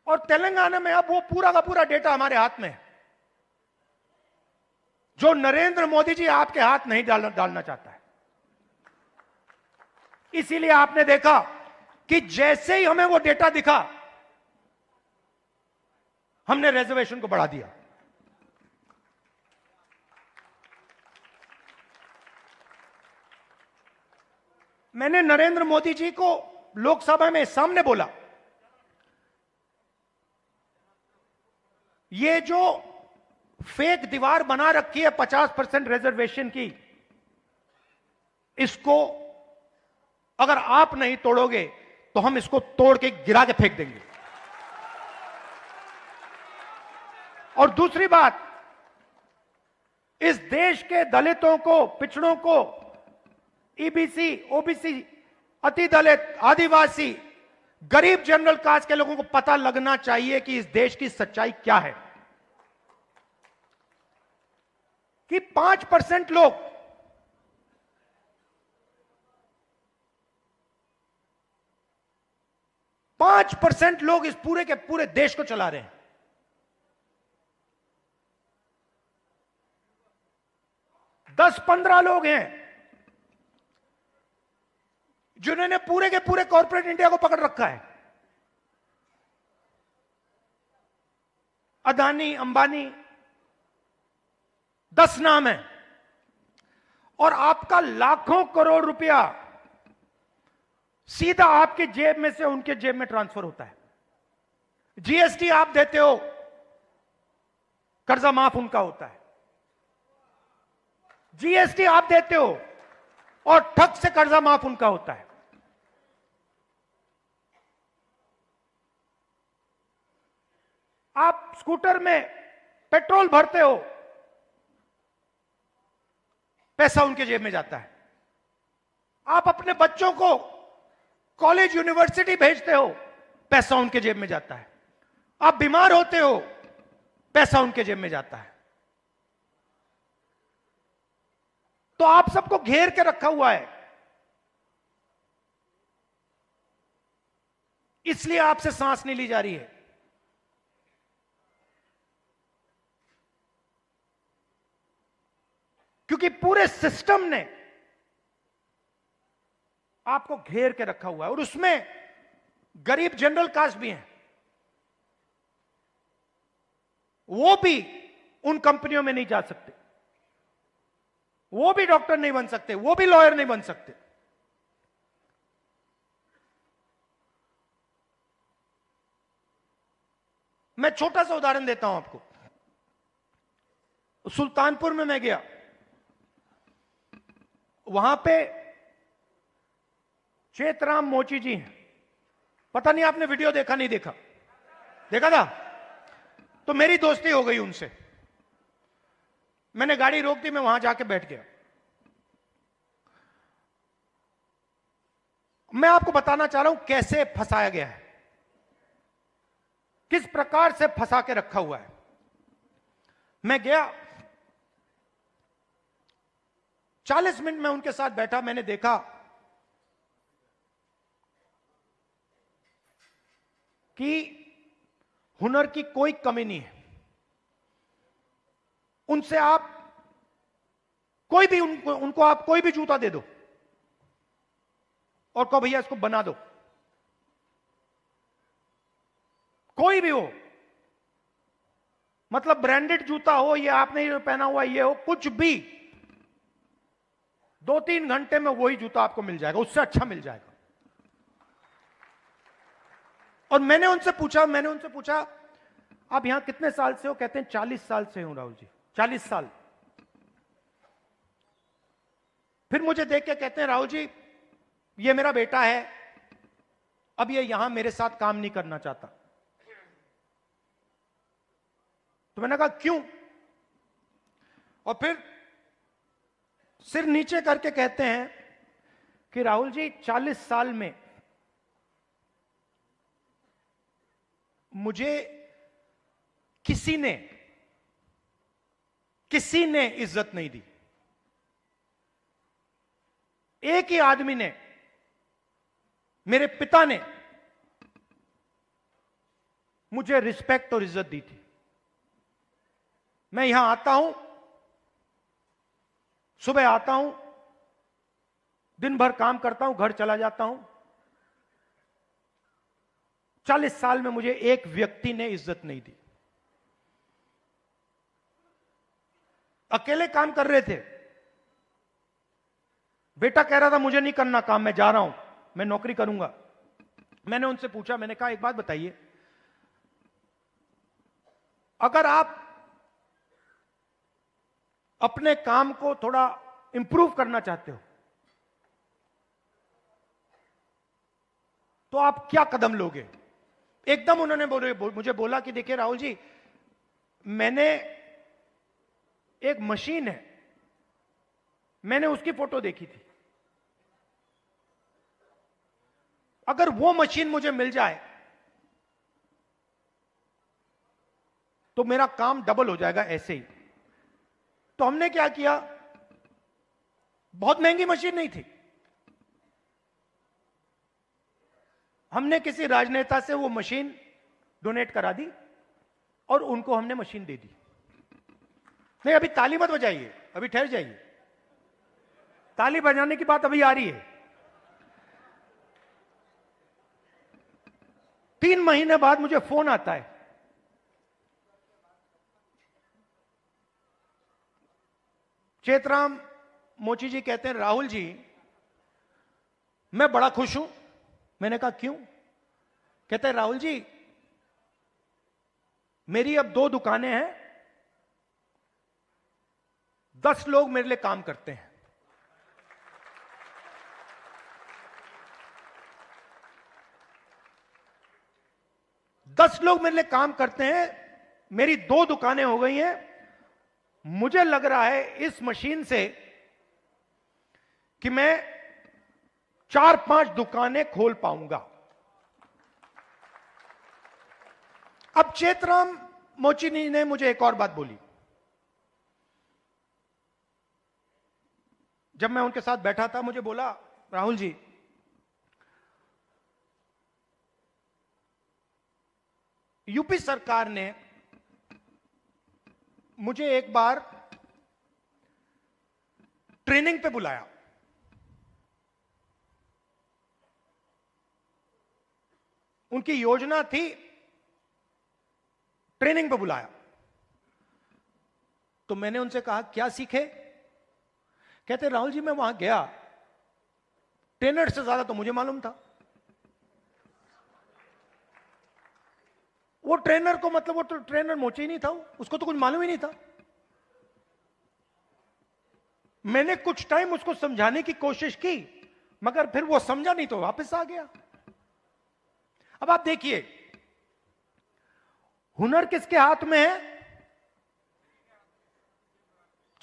और तेलंगाना में अब वो पूरा का पूरा डेटा हमारे हाथ में है, जो नरेंद्र मोदी जी आपके हाथ नहीं डालना चाहता है। इसीलिए आपने देखा कि जैसे ही हमें वो डेटा दिखा, हमने रिजर्वेशन को बढ़ा दिया। मैंने नरेंद्र मोदी जी को लोकसभा में सामने बोला, ये जो फेक दीवार बना रखी है 50% रिजर्वेशन की, इसको अगर आप नहीं तोड़ोगे तो हम इसको तोड़ के गिरा के फेंक देंगे। और दूसरी बात, इस देश के दलितों को, पिछड़ों को, ईबीसी, ओबीसी, अति दलित, आदिवासी, गरीब जनरल कास्ट के लोगों को पता लगना चाहिए कि इस देश की सच्चाई क्या है, कि 5% लोग इस पूरे के पूरे देश को चला रहे हैं। दस 15 लोग हैं जिन्होंने पूरे के पूरे कॉर्पोरेट इंडिया को पकड़ रखा है। अदानी, अंबानी, 10 नाम है, और आपका लाखों करोड़ रुपया सीधा आपके जेब में से उनके जेब में ट्रांसफर होता है। जीएसटी आप देते हो, कर्जा माफ उनका होता है। जीएसटी आप देते हो और ठग से कर्जा माफ उनका होता है। आप स्कूटर में पेट्रोल भरते हो, पैसा उनके जेब में जाता है। आप अपने बच्चों को कॉलेज, यूनिवर्सिटी भेजते हो, पैसा उनके जेब में जाता है। आप बीमार होते हो, पैसा उनके जेब में जाता है। तो आप सबको घेर के रखा हुआ है, इसलिए आपसे सांस नहीं ली जा रही है। क्योंकि पूरे सिस्टम ने आपको घेर के रखा हुआ है, और उसमें गरीब जनरल कास्ट भी हैं। वो भी उन कंपनियों में नहीं जा सकते, वो भी डॉक्टर नहीं बन सकते, वो भी लॉयर नहीं बन सकते। मैं छोटा सा उदाहरण देता हूं आपको। सुल्तानपुर में मैं गया, वहां पे चेतराम मोची जी हैं। पता नहीं आपने वीडियो देखा, नहीं देखा? देखा था? तो मेरी दोस्ती हो गई उनसे। मैंने गाड़ी रोक दी, मैं वहां जाके बैठ गया। मैं आपको बताना चाह रहा हूं कैसे फंसाया गया है, किस प्रकार से फंसा के रखा हुआ है। मैं गया, 40 मिनट में उनके साथ बैठा। मैंने देखा कि हुनर की कोई कमी नहीं है। उनसे आप कोई भी उनको आप कोई भी जूता दे दो और कहो भैया इसको बना दो, कोई भी हो, मतलब ब्रांडेड जूता हो, ये आपने पहना हुआ ये हो, कुछ भी, 2-3 घंटे में वही जूता आपको मिल जाएगा, उससे अच्छा मिल जाएगा। और मैंने उनसे पूछा आप यहां कितने साल से हो? कहते हैं 40 साल से हूं राहुल जी, 40 साल। फिर मुझे देख के कहते हैं राहुल जी ये मेरा बेटा है, अब ये यहां मेरे साथ काम नहीं करना चाहता। तो मैंने कहा क्यों? और फिर सिर नीचे करके कहते हैं कि राहुल जी 40 साल में मुझे किसी ने इज्जत नहीं दी। एक ही आदमी ने, मेरे पिता ने मुझे रिस्पेक्ट और इज्जत दी थी। मैं यहां आता हूं, सुबह आता हूं, दिन भर काम करता हूं, घर चला जाता हूं। 40 साल में मुझे एक व्यक्ति ने इज्जत नहीं दी। अकेले काम कर रहे थे, बेटा कह रहा था मुझे नहीं करना काम, मैं जा रहा हूं, मैं नौकरी करूंगा। मैंने उनसे पूछा, मैंने कहा एक बात बताइए, अगर आप अपने काम को थोड़ा इंप्रूव करना चाहते हो तो आप क्या कदम लोगे? एकदम उन्होंने मुझे बोला कि देखिए राहुल जी, मैंने एक मशीन है, मैंने उसकी फोटो देखी थी, अगर वो मशीन मुझे मिल जाए तो मेरा काम डबल हो जाएगा ऐसे ही। तो हमने क्या किया, बहुत महंगी मशीन नहीं थी, हमने किसी राजनेता से वो मशीन डोनेट करा दी और उनको हमने मशीन दे दी। नहीं, अभी ताली मत बजाइए, अभी ठहर जाइए, ताली बजाने की बात अभी आ रही है। 3 महीने बाद मुझे फोन आता है, चेतराम मोची जी कहते हैं, राहुल जी मैं बड़ा खुश हूं। मैंने कहा क्यों? कहते हैं राहुल जी मेरी अब 2 दुकानें हैं, 10 लोग मेरे लिए काम करते हैं। दस लोग मेरे लिए काम करते हैं, मेरी 2 दुकानें हो गई हैं। मुझे लग रहा है इस मशीन से कि मैं 4-5 दुकानें खोल पाऊंगा। अब चेतराम मोचिनी ने मुझे एक और बात बोली। जब मैं उनके साथ बैठा था, मुझे बोला, राहुल जी यूपी सरकार ने मुझे एक बार ट्रेनिंग पे बुलाया, उनकी योजना थी, ट्रेनिंग पे बुलाया। तो मैंने उनसे कहा क्या सीखे? कहते राहुल जी मैं वहां गया, ट्रेनर से ज्यादा तो मुझे मालूम था। वो ट्रेनर को, मतलब वो तो ट्रेनर मोची ही नहीं था, उसको तो कुछ मालूम ही नहीं था। मैंने कुछ टाइम उसको समझाने की कोशिश की, मगर फिर वो समझा नहीं तो वापस आ गया। अब आप देखिए, हुनर किसके हाथ में है?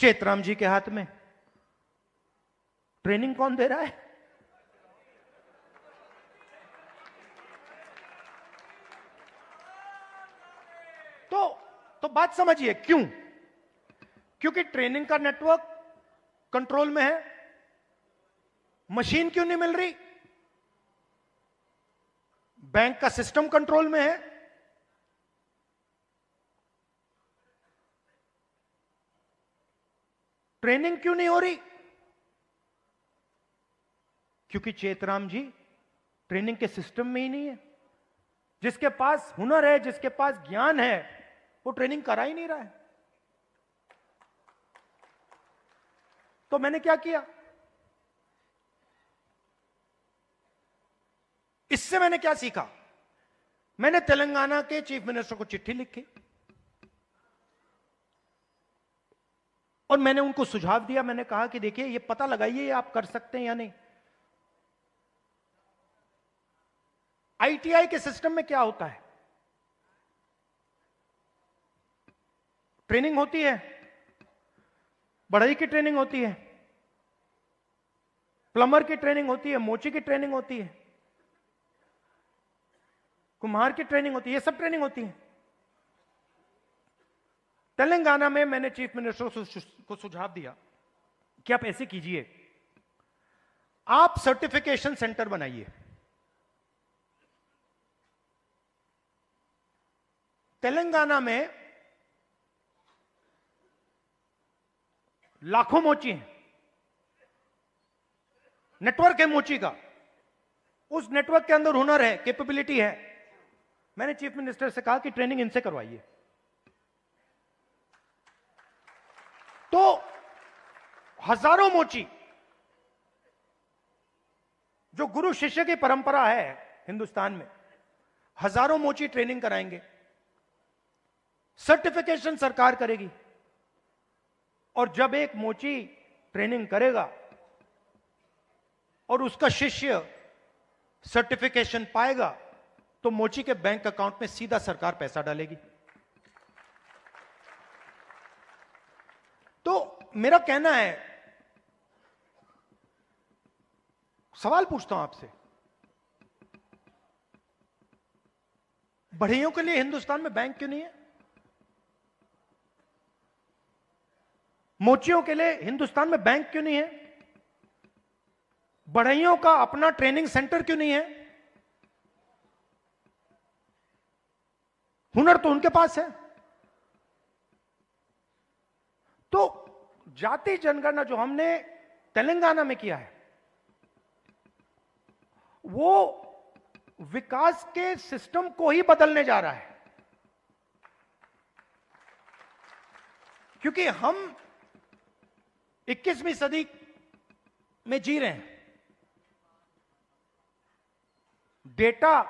चेतराम जी के हाथ में। ट्रेनिंग कौन दे रहा है? तो बात समझिए क्यों? क्योंकि ट्रेनिंग का नेटवर्क कंट्रोल में है। मशीन क्यों नहीं मिल रही? बैंक का सिस्टम कंट्रोल में है। ट्रेनिंग क्यों नहीं हो रही? क्योंकि चेतराम जी ट्रेनिंग के सिस्टम में ही नहीं है। जिसके पास हुनर है, जिसके पास ज्ञान है, वो ट्रेनिंग करा ही नहीं रहा है। तो मैंने क्या किया? इससे मैंने क्या सीखा? मैंने तेलंगाना के चीफ मिनिस्टर को चिट्ठी लिखी और मैंने उनको सुझाव दिया। मैंने कहा कि देखिए, ये पता लगाइए आप कर सकते हैं या नहीं। आईटीआई के सिस्टम में क्या होता है? ट्रेनिंग होती है, बढ़ई की ट्रेनिंग होती है, प्लम्बर की ट्रेनिंग होती है, मोची की ट्रेनिंग होती है, कुम्हार की ट्रेनिंग होती है, ये सब ट्रेनिंग होती है। तेलंगाना में मैंने चीफ मिनिस्टर को सुझाव दिया कि आप ऐसे कीजिए, आप सर्टिफिकेशन सेंटर बनाइए। तेलंगाना में लाखों मोची हैं, नेटवर्क है मोची का, उस नेटवर्क के अंदर हुनर है, कैपेबिलिटी है। मैंने चीफ मिनिस्टर से कहा कि ट्रेनिंग इनसे करवाइए। तो हजारों मोची, जो गुरु शिष्य की परंपरा है हिंदुस्तान में, हजारों मोची ट्रेनिंग कराएंगे, सर्टिफिकेशन सरकार करेगी। और जब एक मोची ट्रेनिंग करेगा और उसका शिष्य सर्टिफिकेशन पाएगा, तो मोची के बैंक अकाउंट में सीधा सरकार पैसा डालेगी। तो मेरा कहना है, सवाल पूछता हूं आपसे, बढ़इयों के लिए हिंदुस्तान में बैंक क्यों नहीं है? मोचियों के लिए हिंदुस्तान में बैंक क्यों नहीं है? बढ़इयों का अपना ट्रेनिंग सेंटर क्यों नहीं है? हुनर तो उनके पास है। तो जाति जनगणना जो हमने तेलंगाना में किया है, वो विकास के सिस्टम को ही बदलने जा रहा है। क्योंकि हम 21वीं सदी में जी रहे हैं। डेटा